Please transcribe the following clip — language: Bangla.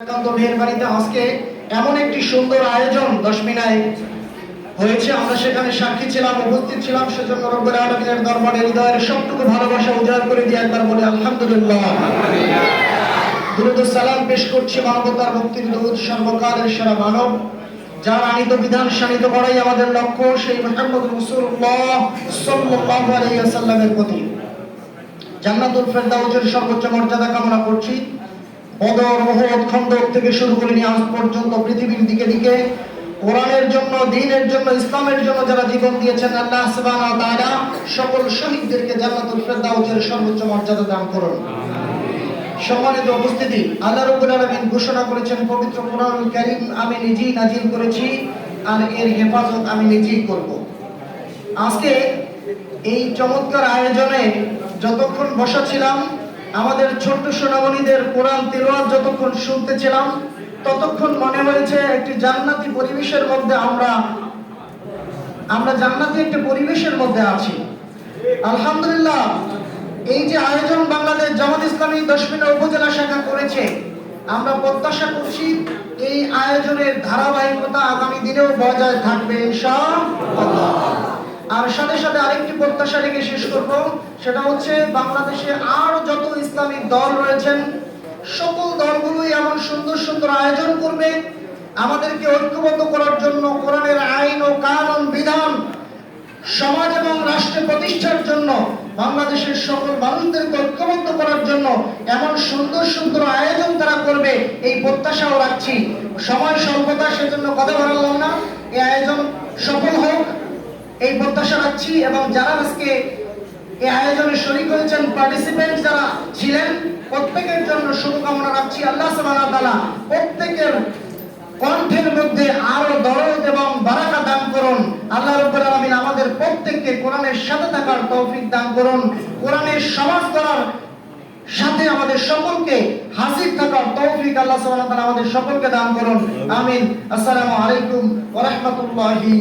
মেহেরবাড়িতে আজকে এমন একটি সুন্দর আয়োজন দশমিনায় হয়েছে, আমরা সেখানে সাক্ষী ছিলাম, উপস্থিত ছিলাম। সেজন্য রব্বুল আলামিনের দরবারে হৃদয়ের সবটুকু ভালোবাসা উজাড় করে দিয়ে একবার বলি আলহামদুলিল্লাহ। দুরূদ ও সালাম পেশ করছি মানবতার মুক্তির দূত, সর্বকালের সেরা মানব, যার আনিত বিধান শানিত করাই আমাদের লক্ষ্য, সেই মুহাম্মদ রাসূলুল্লাহ সাল্লাল্লাহু আলাইহি ওয়াসাল্লামের প্রতি জান্নাতুল ফেরদাউসের সর্বোচ্চ মর্যাদা কামনা করছি। বদর, উহুদ, খন্দক থেকে শুরু করে নিয়ে আজ পর্যন্ত পৃথিবীর দিকে দিকে কোরআনের জন্য, দ্বীনের জন্য, ইসলামের জন্য যারা জীবন দিয়েছেন, আল্লাহ সুবহানাহু ওয়া তাআলা সকল শহীদদেরকে জান্নাতুল ফেরদাউসের সর্বোচ্চ মর্যাদা দান করুন। সম্মানিত উপস্থিতি, আল্লাহ রাব্বুল আলামিন ঘোষণা করেছেন পবিত্র কোরআনুল কারীম, আমি নিজেই নাযিল করেছি আর এর হেফাজত আমি নিজেই করব। আজকে এই চমৎকার আয়োজনে যতক্ষণ বসা ছিলাম, আমাদের ছোট্ট সোনামণিদের কোরআন তিলাওয়াত যতক্ষণ শুনতেছিলাম, ততক্ষণ মনে হয়েছে একটি জান্নাতি পরিবেশের মধ্যে আমরা জান্নাতি একটা পরিবেশের মধ্যে আছি। আলহামদুলিল্লাহ, এই যে আয়োজন বাংলাদেশ জামাত ইসলামী দশমিনা উপজেলা শাখা করেছে, আমরা প্রত্যাশা করছি এই আয়োজনের ধারাবাহিকতা আগামী দিনেও বজায় থাকবে ইনশাআল্লাহ। আর সাথে সাথে আরেকটি প্রত্যাশা রেখে শেষ করব, সেটা হচ্ছে বাংলাদেশে আরো যত ইসলামিক দল রয়েছেন, সকল দলগুলোই এমন সুন্দর সুন্দর আয়োজন করবে আমাদেরকে ঐক্যবদ্ধ করার জন্য, কোরআনের আইন ও কানুন বিধান সমাজ এবং রাষ্ট্র প্রতিষ্ঠার জন্য, বাংলাদেশের সকল মানুষদেরকে ঐক্যবদ্ধ করার জন্য এমন সুন্দর সুন্দর আয়োজন তারা করবে, এই প্রত্যাশাও রাখছি। সময় স্বল্পতা, সেজন্য কথা বাড়ালাম না। এই আয়োজন সফল হোক এই প্রত্যাশা রাখছি, এবং যারা আজকে এই আয়োজনে শরীক হয়েছেন, পার্টিসিপেন্ট যারা ছিলেন, প্রত্যেকের জন্য শুভকামনা রাখছি। আল্লাহ সুবহানাহু ওয়া তাআলা প্রত্যেকের কণ্ঠের মধ্যে আরো দরদ এবং বারাকা দান করুন। আল্লাহ রাব্বুল আলামিন আমাদের প্রত্যেককে কোরআনের সাথে থাকার তৌফিক দান করুন। কোরআনের সমাজ করার সাথে আমাদের সকলকে হাজির থাকার তৌফিক আল্লাহ সুবহানাহু ওয়া তাআলা আমাদের সকলকে দান করুন। আমিন। আসসালামু আলাইকুম ওয়া রাহমাতুল্লাহি।